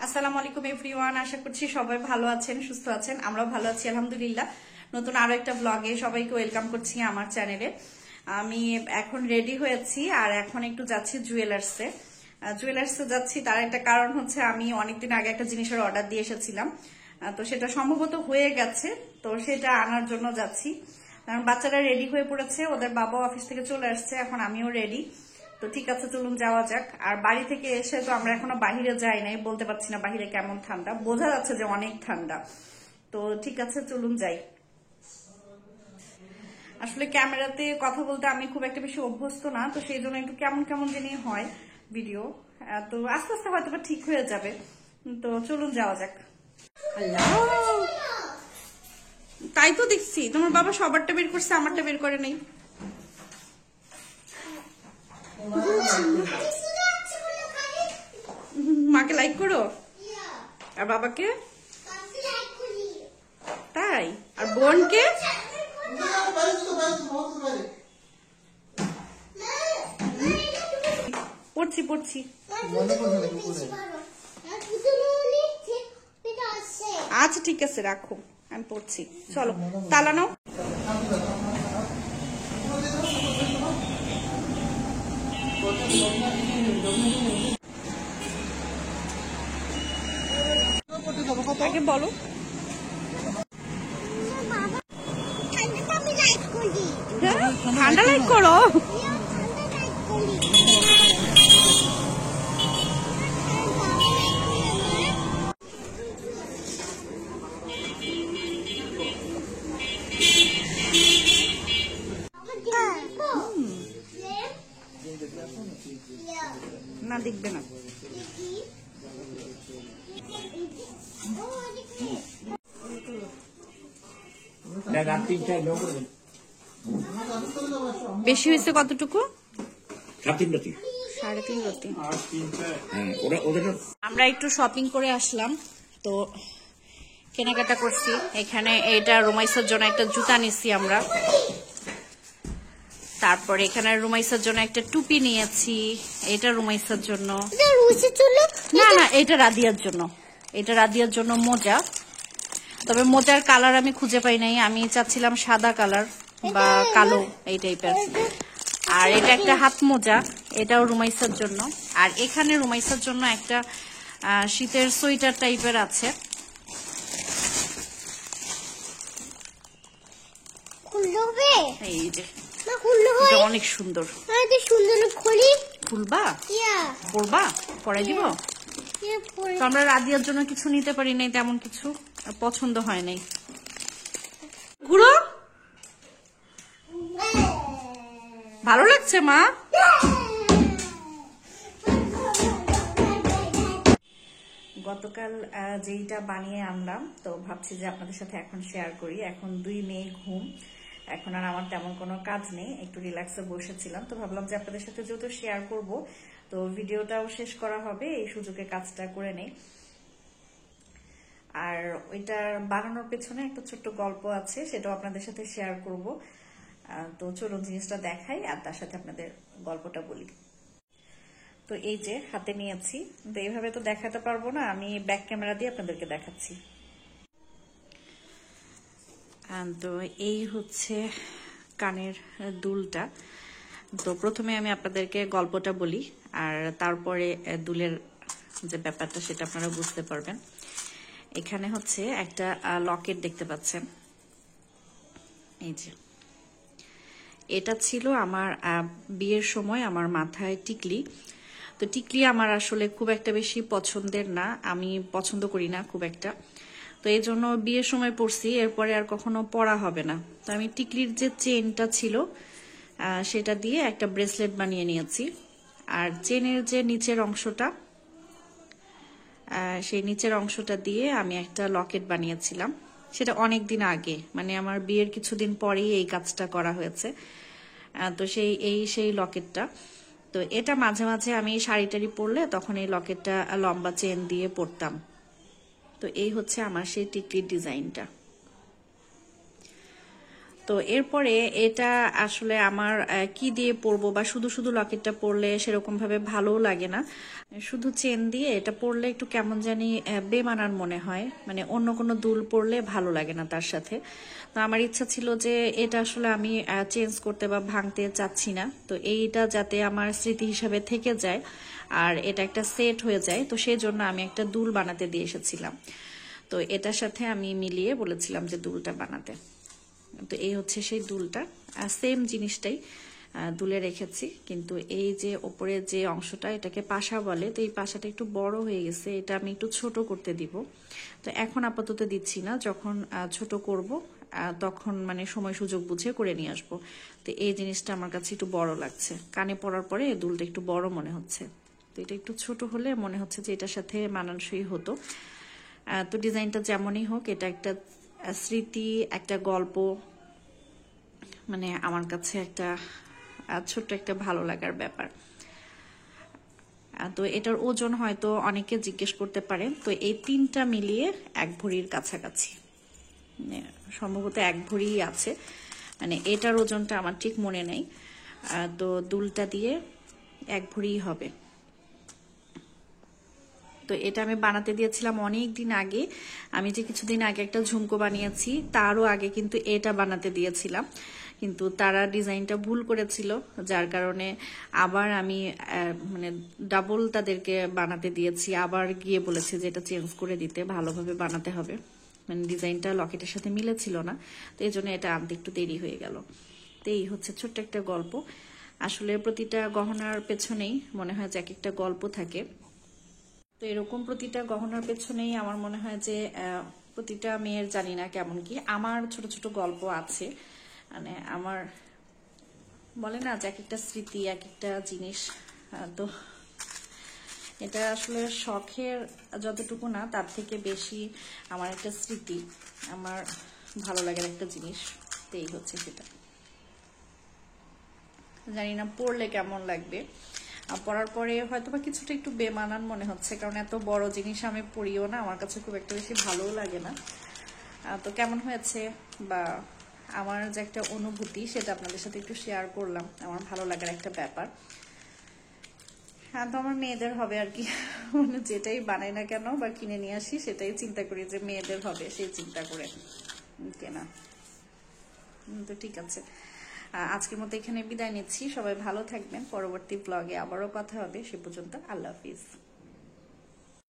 আসসালামু আলাইকুম এভরিওয়ান, আশা করছি সবাই ভালো আছেন, সুস্থ আছেন। আমরাও ভালো আছি আলহামদুলিল্লাহ। নতুন আরো একটা ব্লগে সবাইকে ওয়েলকাম করছি আমার চ্যানেলে। আমি এখন রেডি হয়েছি আর এখন একটু যাচ্ছি জুয়েলার্সে যাচ্ছি। তার একটা কারণ হচ্ছে আমি অনেকদিন আগে একটা জিনিসের অর্ডার দিয়ে এসেছিলাম, তো সেটা সম্ভবত হয়ে গেছে, তো সেটা আনার জন্য যাচ্ছি। কারণ বাচ্চারা রেডি হয়ে পড়েছে, ওদের বাবা অফিস থেকে চলে আসছে, এখন আমিও রেডি। তো ঠিক আছে, চলুন যাওয়া যাক। আর বাড়ি থেকে এসে তো আমরা এখনো বাহিরে যাই নাই, বলতে পারছি না বাহিরে কেমন ঠান্ডা, বোঝা যাচ্ছে যে অনেক ঠান্ডা। তো ঠিক আছে, চলুন যাই। আসলে ক্যামেরাতে কথা বলতে আমি খুব একটা বেশি অভ্যস্ত না, তো সেই জন্য একটু কেমন কেমন জানি হয় ভিডিও। তো আস্তে আস্তে হয়তো ঠিক হয়ে যাবে। তো চলুন যাওয়া যাক। আল্লাহ, তাই তো দেখছি তোমার বাবা সবারটা বের করছে, আমারটা বের করে নেই। মাকে লাইক করো আর বাবাকে, তাই? আর বোনকে? পড়ছি পড়ছি। আচ্ছা ঠিক আছে, রাখো, আমি পড়ছি। চলো তালা নাও। আগে বলো। ঠান্ডা লাইক করো। না দেখবে না। বেশি হয়েছে কতটুকু? 3.5 রতি। আমরা একটু শপিং করে আসলাম, তো কেনাকাটা করছি। এখানে এটা রুমাইসার জন্য একটা জুতা নিচ্ছি আমরা, তারপরে এখানে রুমাইসার জন্য একটা টুপি নিয়েছি, এটা রুমাইসার জন্য না না, এটা রাদিয়ার জন্য, এটা রাদিয়ার জন্য মোজা। তবে মোজার কালার আমি খুঁজে পাই নাই, আমি চাচ্ছিলাম সাদা কালার বা কালো এই টাইপের। আর এটা একটা হাত মোজা, এটাও রুমাইসার জন্য। আর এখানে রুমাইসার জন্য একটা শীতের সোয়েটার টাইপের আছে। এই যে অনেক সুন্দর, খুলবা? পরবা? পরাই দিব। তো আমরা রাদিয়ার জন্য কিছু নিতে পারি নাই, তেমন কিছু পছন্দ হয় নাই। ঘুরো, ভালো লাগছে মা? গতকাল যেইটা বানিয়ে আনলাম, তো ভাবছি যে আপনাদের সাথে এখন শেয়ার করি। এখন 2 মেয়ে ঘুম, এখন আর আমার তেমন কোনো কাজ নেই, একটু রিল্যাক্সে বসেছিলাম, তো ভাবলাম যে আপনাদের সাথে যেহেতু শেয়ার করব, তো ভিডিওটাও শেষ করা হবে, এই সুযোগে কাজটা করে নেই। আর ওইটা বানানোর পেছনে একটা ছোট্ট গল্প আছে, সেটাও আপনাদের সাথে শেয়ার করব। তো চলুন জিনিসটা দেখাই আর তার সাথে আপনাদের গল্পটা বলি। তো এই যে হাতে নিয়েছি, তো এইভাবে তো দেখাতে পারবো না, আমি ব্যাক ক্যামেরা দিয়ে আপনাদেরকে দেখাচ্ছি। তো এই হচ্ছে কানের দুলটা। তো প্রথমে আমি আপনাদেরকে গল্পটা বলি, আর তারপরে দুলের যে ব্যাপারটা সেটা আপনারা বুঝতে পারবেন। এখানে হচ্ছে একটা লকেট দেখতে পাচ্ছেন, এই যে এটা ছিল আমার বিয়ের সময় আমার মাথায় টিকলি। তো টিকলি আমার আসলে খুব একটা বেশি পছন্দের না, আমি পছন্দ করি না খুব একটা, তো এই জন্য বিয়ের সময় পরছি, এরপরে আর কখনো পরা হবে না। তো আমি টিকলির যে চেনটা ছিল সেটা দিয়ে একটা ব্রেসলেট বানিয়ে নিয়েছি। আর চেনের যে নিচের অংশটা, সেই নিচের অংশটা দিয়ে আমি একটা লকেট বানিয়েছিলাম। সেটা অনেক দিন আগে, মানে আমার বিয়ের কিছুদিন পরেই এই কাজটা করা হয়েছে। তো সেই লকেটটা, তো এটা মাঝে মাঝে আমি শাড়ি পরলে তখন এই লকেটটা লম্বা চেন দিয়ে পরতাম। তো এই হচ্ছে আমার সেই টিকলির ডিজাইনটা। তো এরপরে এটা আসলে আমার কি দিয়ে পরবো বা শুধু শুধু লকেটটা পরলে সেরকম ভাবে ভালোও লাগে না, শুধু চেন দিয়ে এটা পরলে একটু কেমন জানি বেমানান মনে হয়, মানে অন্য কোনো দুল পরলে ভালো লাগে না তার সাথে। তো আমার ইচ্ছা ছিল যে এটা আসলে আমি চেঞ্জ করতে বা ভাঙতে চাচ্ছি না, তো এইটা যাতে আমার স্মৃতি হিসাবে থেকে যায় আর এটা একটা সেট হয়ে যায়, তো সেই জন্য আমি একটা দুল বানাতে দিয়ে এসেছিলাম। তো এটার সাথে আমি মিলিয়ে বলেছিলাম যে দুলটা বানাতে। তো এই হচ্ছে সেই দুলটা, সেম জিনিসটাই দুলে রেখেছি, কিন্তু এই যে ওপরে যে অংশটা এটাকে পাশা বলে, তো এই পাশাটা একটু বড় হয়ে গেছে, এটা আমি একটু ছোট করতে দিব। তো এখন আপাতত দিচ্ছি না, যখন ছোট করব তখন মানে সময় সুযোগ বুঝে করে নিয়ে আসবো। তো এই জিনিসটা আমার কাছে একটু বড় লাগছে, কানে পরার পরে দুলটা একটু বড় মনে হচ্ছে। তো এটা একটু ছোট হলে মনে হচ্ছে যে এটার সাথে মানানসই হতো। তো ডিজাইনটা যেমনই হোক, এটা একটা স্মৃতি, একটা গল্প, মানে আমার কাছে একটা ছোট্ট একটা ভালো লাগার ব্যাপার। তো এটার ওজন হয়তো অনেকে জিজ্ঞেস করতে পারে, তো এই তিনটা মিলিয়ে 1 ভরির কাছাকাছি, মানে সম্ভবত 1 ভরি আছে, মানে এটার ওজনটা আমার ঠিক মনে নেই। তো দুলটা দিয়ে 1 ভরি হবে। তো এটা আমি বানাতে দিয়েছিলাম অনেক দিন আগে, আমি যে কিছুদিন আগে একটা ঝুমকো বানিয়েছি তারও আগে কিন্তু এটা বানাতে দিয়েছিলাম, কিন্তু তারা ডিজাইনটা ভুল করেছিল, যার কারণে আবার আমি মানে ডাবল তাদেরকে বানাতে দিয়েছি, আবার গিয়ে বলেছে যে এটা চেঞ্জ করে দিতে, ভালোভাবে বানাতে হবে, মানে ডিজাইনটা লকেটের সাথে মিলেছিল না, তো এই জন্য এটা আনতে একটু দেরি হয়ে গেল। তো এই হচ্ছে ছোট্ট একটা গল্প। আসলে প্রতিটা গহনার পেছনেই মনে হয় যে এক একটা গল্প থাকে। তো এরকম প্রতিটা গহনার পেছনেই আমার মনে হয় যে প্রতিটা মেয়ের, জানি না কেমন কি, আমার ছোট ছোট গল্প আছে, মানে আমার বলে না যে এক একটা স্মৃতি, এক একটা জিনিস। তো এটা আসলে শখের যতটুকু না, তার থেকে বেশি আমার একটা স্মৃতি, আমার ভালো লাগার একটা জিনিস। তো এই হচ্ছে সেটা। জানি না পড়লে কেমন লাগবে, পরার পরে হয়তো বা কিছুটা একটু বেমানান মনে হচ্ছে, কারণ এত বড় জিনিস আমি পরিও না, আমার কাছে খুব একটা বেশি ভালোও লাগে না। তো কেমন হয়েছে বা আমার যে একটা অনুভূতি, সেটা আপনাদের সাথে একটু শেয়ার করলাম, আমার ভালো লাগার একটা ব্যাপার। তো আমার মেয়েদের হবে আর কি, মানে যেটাই বানাই না কেন বা কিনে নিয়ে আসি সেটাই চিন্তা করি যে মেয়েদের হবে, সেই চিন্তা করে কেনা। তো ঠিক আছে, আজকের মতো এখানে বিদায় নিচ্ছি। সবাই ভালো থাকবেন, পরবর্তী ব্লগে আবারও কথা হবে, সে পর্যন্ত আল্লাহ হাফিজ।